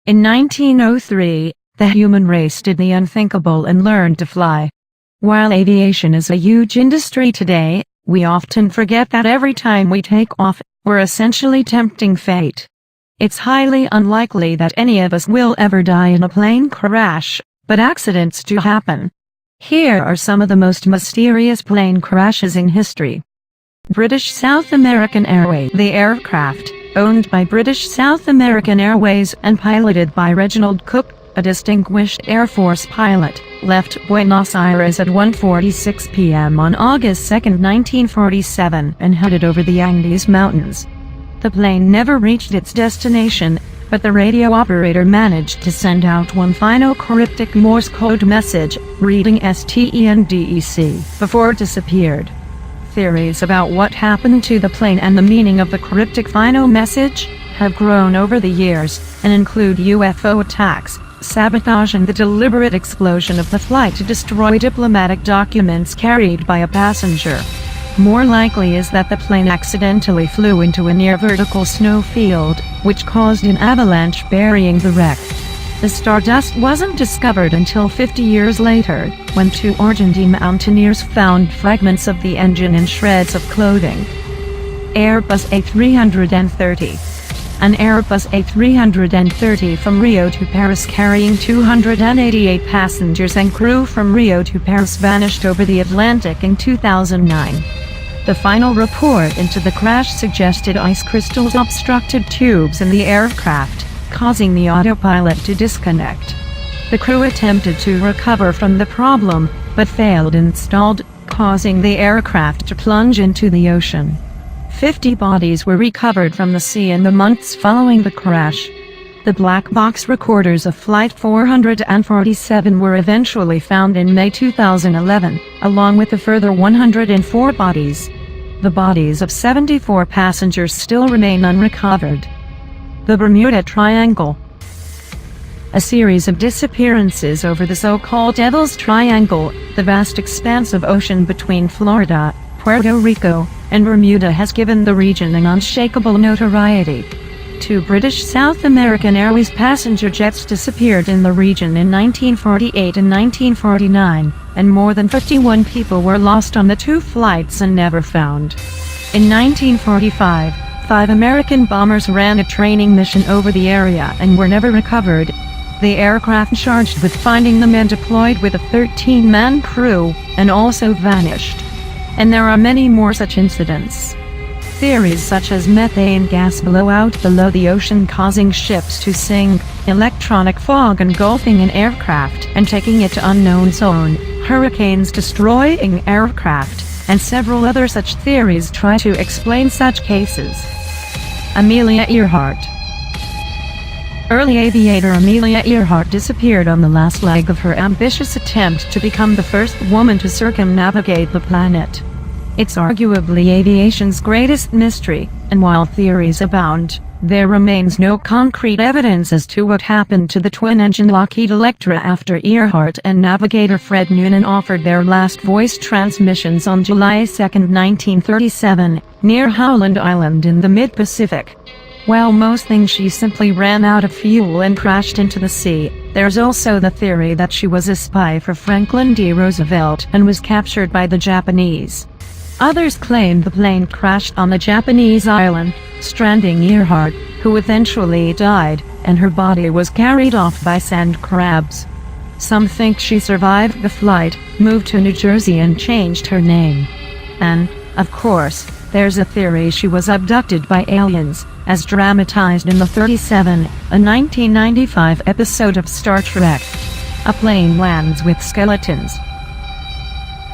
In 1903, the human race did the unthinkable and learned to fly. While aviation is a huge industry today, we often forget that every time we take off, we're essentially tempting fate. It's highly unlikely that any of us will ever die in a plane crash, but accidents do happen. Here are some of the most mysterious plane crashes in history. British South American Airways. The aircraft, owned by British South American Airways and piloted by Reginald Cook, a distinguished Air Force pilot, left Buenos Aires at 1:46 p.m. on August 2, 1947 and headed over the Andes Mountains. The plane never reached its destination, but the radio operator managed to send out one final cryptic Morse code message, reading STENDEC, before it disappeared. Theories about what happened to the plane and the meaning of the cryptic final message have grown over the years, and include UFO attacks, sabotage and the deliberate explosion of the flight to destroy diplomatic documents carried by a passenger. More likely is that the plane accidentally flew into a near vertical snow field, which caused an avalanche burying the wreck. The stardust wasn't discovered until 50 years later, when two Argentine mountaineers found fragments of the engine and shreds of clothing. Airbus A330. An Airbus A330 from Rio to Paris carrying 288 passengers and crew from Rio to Paris vanished over the Atlantic in 2009. The final report into the crash suggested ice crystals obstructed tubes in the aircraft, causing the autopilot to disconnect. The crew attempted to recover from the problem, but failed and stalled, causing the aircraft to plunge into the ocean. 50 bodies were recovered from the sea in the months following the crash. The black box recorders of Flight 447 were eventually found in May 2011, along with a further 104 bodies. The bodies of 74 passengers still remain unrecovered. The Bermuda Triangle. A series of disappearances over the so-called Devil's Triangle, the vast expanse of ocean between Florida, Puerto Rico, and Bermuda, has given the region an unshakable notoriety. Two British South American Airways passenger jets disappeared in the region in 1948 and 1949, and more than 51 people were lost on the two flights and never found. In 1945, 5 American bombers ran a training mission over the area and were never recovered. The aircraft charged with finding the men deployed with a 13-man crew, and also vanished. And there are many more such incidents. Theories such as methane gas blowout below the ocean causing ships to sink, electronic fog engulfing an aircraft and taking it to unknown zone, hurricanes destroying aircraft, and several other such theories try to explain such cases. Amelia Earhart. Early aviator Amelia Earhart disappeared on the last leg of her ambitious attempt to become the first woman to circumnavigate the planet. It's arguably aviation's greatest mystery, and while theories abound, there remains no concrete evidence as to what happened to the twin-engine Lockheed Electra after Earhart and navigator Fred Noonan offered their last voice transmissions on July 2, 1937, near Howland Island in the mid-Pacific. While most think she simply ran out of fuel and crashed into the sea, there's also the theory that she was a spy for Franklin D. Roosevelt and was captured by the Japanese. Others claim the plane crashed on a Japanese island, stranding Earhart, who eventually died, and her body was carried off by sand crabs. Some think she survived the flight, moved to New Jersey and changed her name. And, of course, there's a theory she was abducted by aliens, as dramatized in the 37, a 1995 episode of Star Trek. A plane lands with skeletons.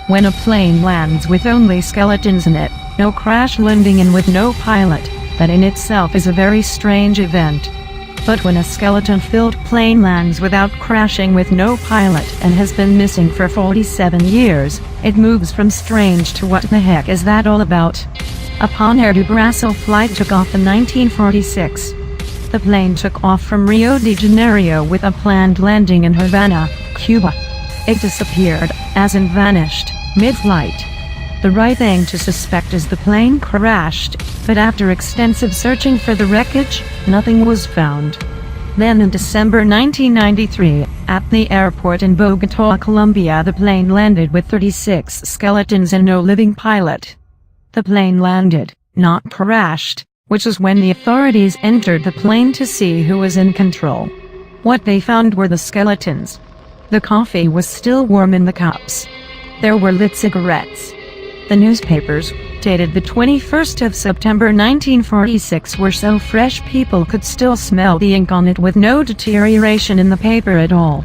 When a plane lands with only skeletons in it, no crash landing and with no pilot, that in itself is a very strange event. But when a skeleton-filled plane lands without crashing with no pilot and has been missing for 47 years, it moves from strange to what the heck is that all about? Upon Air do Brasil flight took off in 1946. The plane took off from Rio de Janeiro with a planned landing in Havana, Cuba. It disappeared, as in vanished, mid-flight. The right thing to suspect is the plane crashed, but after extensive searching for the wreckage, nothing was found. Then in December 1993, at the airport in Bogota, Colombia, the plane landed with 36 skeletons and no living pilot. The plane landed, not crashed, which is when the authorities entered the plane to see who was in control. What they found were the skeletons. The coffee was still warm in the cups. There were lit cigarettes. The newspapers, dated the 21st of September 1946, were so fresh people could still smell the ink on it with no deterioration in the paper at all.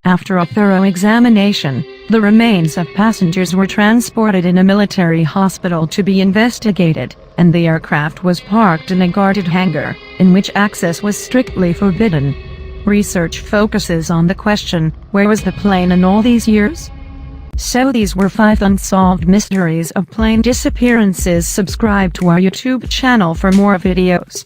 After a thorough examination, the remains of passengers were transported in a military hospital to be investigated, and the aircraft was parked in a guarded hangar, in which access was strictly forbidden. Research focuses on the question, where was the plane in all these years? So these were 5 unsolved mysteries of plane disappearances. Subscribe to our YouTube channel for more videos.